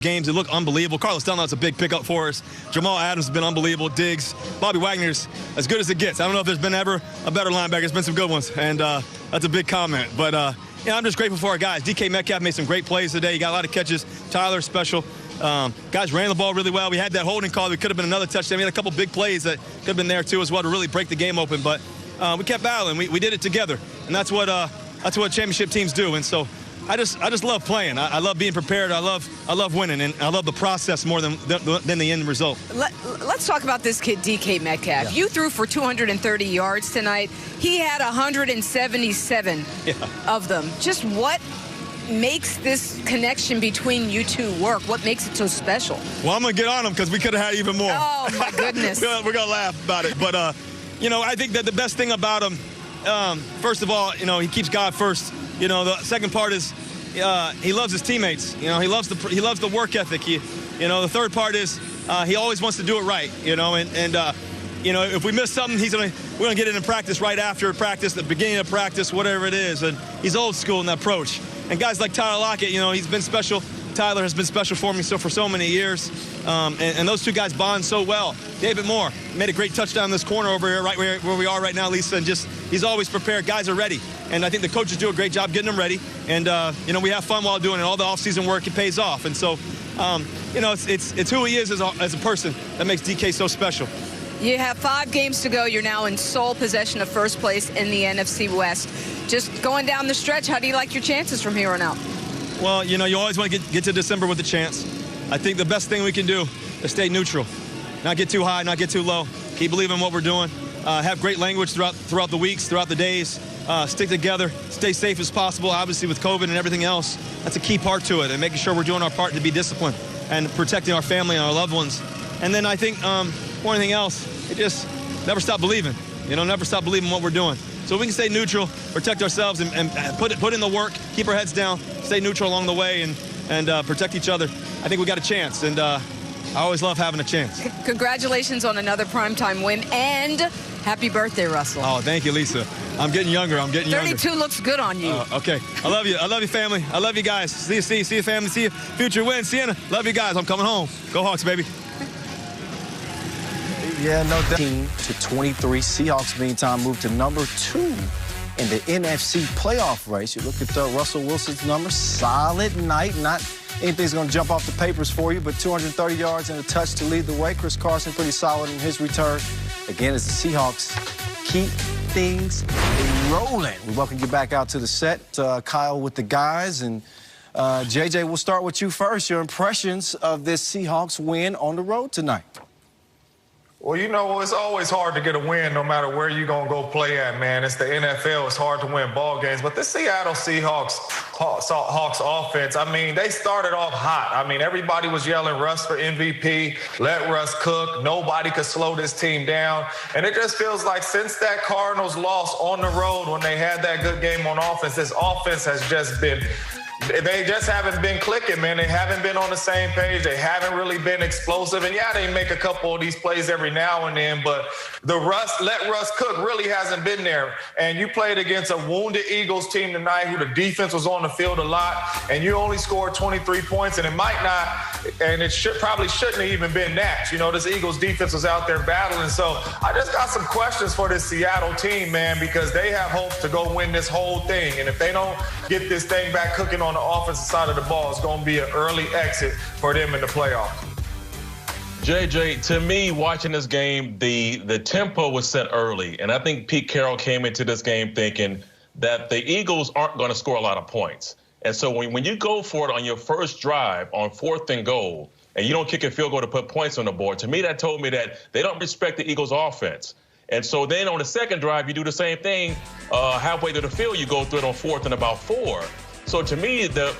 games. It looked unbelievable. Carlos Dunlap's a big pickup for us. Jamal Adams has been unbelievable. Diggs. Bobby Wagner's as good as it gets. I don't know if there's been ever a better linebacker. There's been some good ones, and that's a big comment. But, I'm just grateful for our guys. DK Metcalf made some great plays today. He got a lot of catches. Tyler, special. Guys ran the ball really well. We had that holding call. It could have been another touchdown. We had a couple big plays that could have been there, too, as well, to really break the game open. But we kept battling. We did it together, and that's what championship teams do. And so I just love playing. I love being prepared. I love winning, and I love the process more than the end result. Let's talk about this kid, DK Metcalf. Yeah. You threw for 230 yards tonight. He had 177 of them. Just what makes this connection between you two work? What makes it so special? Well, I'm going to get on him because we could have had even more. Oh, my goodness. We're going to laugh about it. But, I think that the best thing about him, first of all, he keeps God first. The second part is he loves his teammates. He loves the work ethic. The third part is he always wants to do it right. If we miss something, we're gonna get it in practice right after practice, the beginning of practice, whatever it is. And he's old school in that approach. And guys like Tyler Lockett, he's been special. Tyler has been special for me for so many years. And those two guys bond so well. David Moore made a great touchdown in this corner over here, right where we are right now, Lisa. And he's always prepared. Guys are ready. And I think the coaches do a great job getting them ready. And, we have fun while doing it. All the offseason work, it pays off. And so, it's who he is as a person that makes DK so special. You have 5 games to go. You're now in sole possession of first place in the NFC West. Just going down the stretch, how do you like your chances from here on out? Well, you always want to get to December with a chance. I think the best thing we can do is stay neutral. Not get too high, not get too low. Keep believing in what we're doing. Have great language throughout the weeks, throughout the days. Stick together, stay safe as possible. Obviously, with COVID and everything else, that's a key part to it, and making sure we're doing our part to be disciplined and protecting our family and our loved ones. And then I think more than anything else, it just never stop believing. Never stop believing what we're doing. So we can stay neutral, protect ourselves, and put in the work, keep our heads down, stay neutral along the way, and protect each other. I think we got a chance, and I always love having a chance. Congratulations on another primetime win, and happy birthday, Russell. Oh, thank you, Lisa. I'm getting younger. 32 looks good on you. Okay. I love you. I love you, family. I love you guys. See you, family. See you. Future win. Sienna, love you guys. I'm coming home. Go Hawks, baby. Yeah, no doubt. 18-23. Seahawks, meantime, moved to number 2 in the NFC playoff race. You look at Russell Wilson's numbers. Solid night. Not anything's going to jump off the papers for you, but 230 yards and a touch to lead the way. Chris Carson pretty solid in his return. Again, as the Seahawks keep things rolling. We welcome you back out to the set, Kyle with the guys. And JJ, we'll start with you first. Your impressions of this Seahawks win on the road tonight. Well, it's always hard to get a win no matter where you're going to go play at, man. It's the NFL. It's hard to win ball games. But this Seattle Seahawks Hawks offense, they started off hot. Everybody was yelling Russ for MVP, let Russ cook. Nobody could slow this team down. And it just feels like since that Cardinals loss on the road when they had that good game on offense, this offense has just been – they just haven't been clicking, man. They haven't been on the same page. They haven't really been explosive. And, yeah, they make a couple of these plays every now and then, but the let Russ cook really hasn't been there. And you played against a wounded Eagles team tonight who the defense was on the field a lot, and you only scored 23 points, and it might not, and it probably shouldn't have even been that. This Eagles defense was out there battling. So I just got some questions for this Seattle team, man, because they have hopes to go win this whole thing. And if they don't get this thing back cooking on the offensive side of the ball, it's going to be an early exit for them in the playoffs. JJ, to me, watching this game, the tempo was set early, and I think Pete Carroll came into this game thinking that the Eagles aren't going to score a lot of points. And so when you go for it on your first drive on 4th and goal, and you don't kick a field goal to put points on the board, to me that told me that they don't respect the Eagles' offense. And so then on the second drive, you do the same thing. Halfway to the field, you go through it on 4th and about 4. So to me, the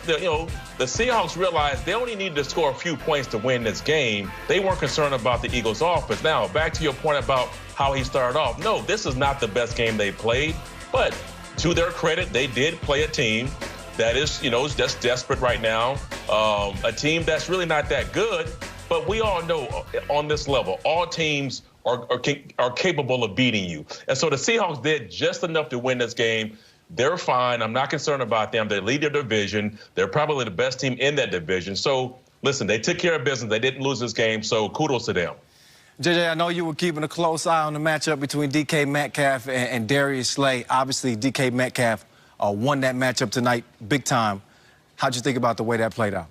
Seahawks realized they only needed to score a few points to win this game. They weren't concerned about the Eagles' offense. Now, back to your point about how he started off. No, this is not the best game they played. But to their credit, they did play a team that is, just desperate right now. A team that's really not that good. But we all know on this level, all teams are capable of beating you. And so the Seahawks did just enough to win this game. They're fine. I'm not concerned about them. They lead their division. They're probably the best team in that division. So listen, they took care of business. They didn't lose this game, so kudos to them. JJ, I know you were keeping a close eye on the matchup between DK Metcalf and Darius Slay. Obviously, DK Metcalf won that matchup tonight big time. How'd you think about the way that played out?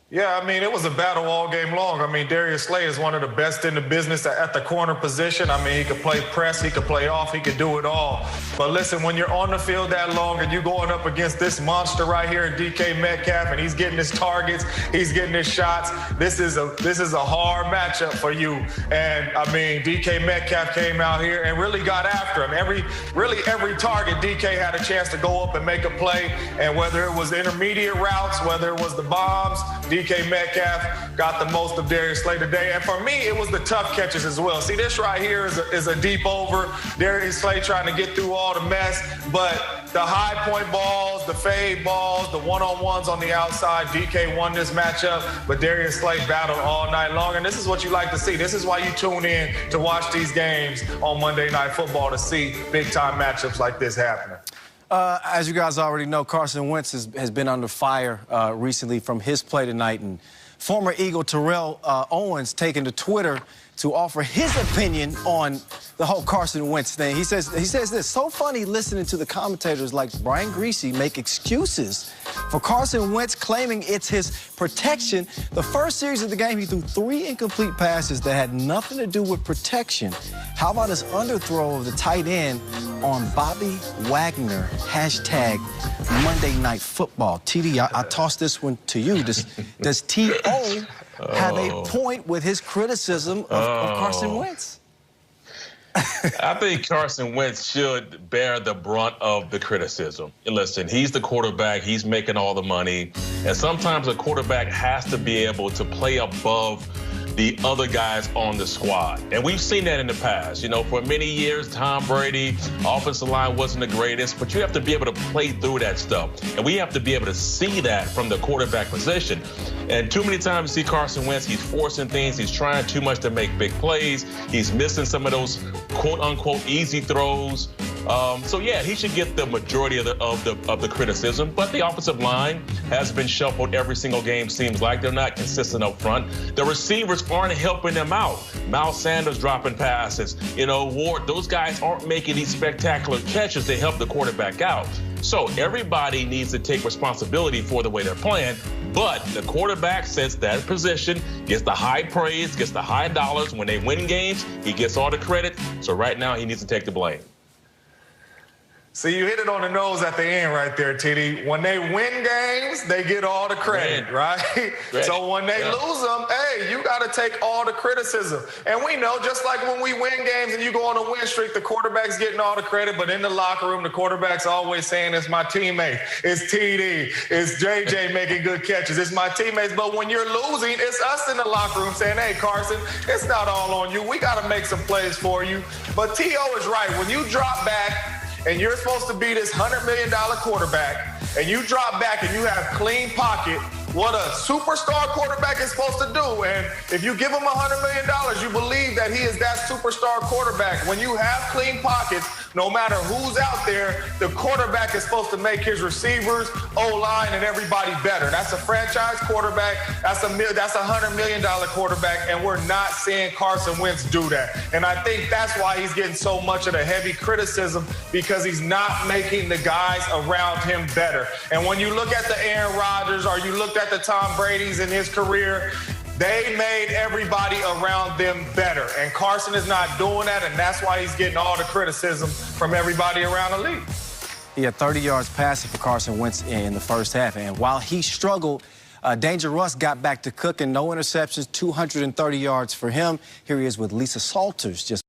Yeah, I mean, it was a battle all game long. I mean, Darius Slay is one of the best in the business at the corner position. I mean, he could play press, he could play off, he could do it all. But listen, when you're on the field that long and you're going up against this monster right here, DK Metcalf, and he's getting his targets, he's getting his shots, this is a hard matchup for you. And, I mean, DK Metcalf came out here and really got after him. Every target, DK had a chance to go up and make a play. And whether it was intermediate routes, whether it was the bombs, DK Metcalf got the most of Darius Slay today. And for me, it was the tough catches as well. See, this right here is a deep over. Darius Slay trying to get through all the mess. But the high point balls, the fade balls, the one-on-ones on the outside, DK won this matchup. But Darius Slay battled all night long. And this is what you like to see. This is why you tune in to watch these games on Monday Night Football, to see big-time matchups like this happening. As you guys already know, Carson Wentz has been under fire recently from his play tonight. And former Eagle Terrell Owens taking to Twitter to offer his opinion on the whole Carson Wentz thing. He says this: so funny listening to the commentators like Brian Greasy make excuses for Carson Wentz, claiming it's his protection. The first series of the game, he threw 3 incomplete passes that had nothing to do with protection. How about his underthrow of the tight end on Bobby Wagner? Hashtag Monday Night Football. TD, I toss this one to you. Does T.O. have a point with his criticism of Carson Wentz? I think Carson Wentz should bear the brunt of the criticism. Listen, he's the quarterback. He's making all the money. And sometimes a quarterback has to be able to play above the other guys on the squad. And we've seen that in the past. You know, for many years, Tom Brady, offensive line wasn't the greatest, but you have to be able to play through that stuff. And we have to be able to see that from the quarterback position. And too many times you see Carson Wentz, he's forcing things. He's trying too much to make big plays. He's missing some of those quote-unquote easy throws. So yeah, he should get the majority of the criticism. But the offensive line has been shuffled every single game. Seems like they're not consistent up front. The receivers aren't helping them out. Miles Sanders dropping passes. You know, Ward. Those guys aren't making these spectacular catches to help the quarterback out. So everybody needs to take responsibility for the way they're playing. But the quarterback sets that position, gets the high praise, gets the high dollars. When they win games, he gets all the credit. So right now, he needs to take the blame. See, you hit it on the nose at the end right there, TD. When they win games, they get all the credit, right? So when they lose them, hey, you got to take all the criticism. And we know, just like when we win games and you go on a win streak, the quarterback's getting all the credit. But in the locker room, the quarterback's always saying, it's my teammate, it's TD, it's JJ making good catches, it's my teammates. But when you're losing, it's us in the locker room saying, hey, Carson, it's not all on you. We got to make some plays for you. But T.O. is right. When you drop back, and you're supposed to be this $100 million quarterback, and you drop back and you have clean pocket, what a superstar quarterback is supposed to do. And if you give him $100 million, you believe that he is that superstar quarterback. When you have clean pockets, no matter who's out there, the quarterback is supposed to make his receivers, O-line, and everybody better. That's a franchise quarterback. That's a $100 million quarterback, and we're not seeing Carson Wentz do that. And I think that's why he's getting so much of the heavy criticism, because he's not making the guys around him better. And when you look at the Aaron Rodgers, or you looked at the Tom Brady's in his career, they made everybody around them better. And Carson is not doing that, and that's why he's getting all the criticism from everybody around the league. He had 30 yards passing for Carson Wentz in the first half. And while he struggled, Danger Russ got back to cooking. No interceptions, 230 yards for him. Here he is with Lisa Salters just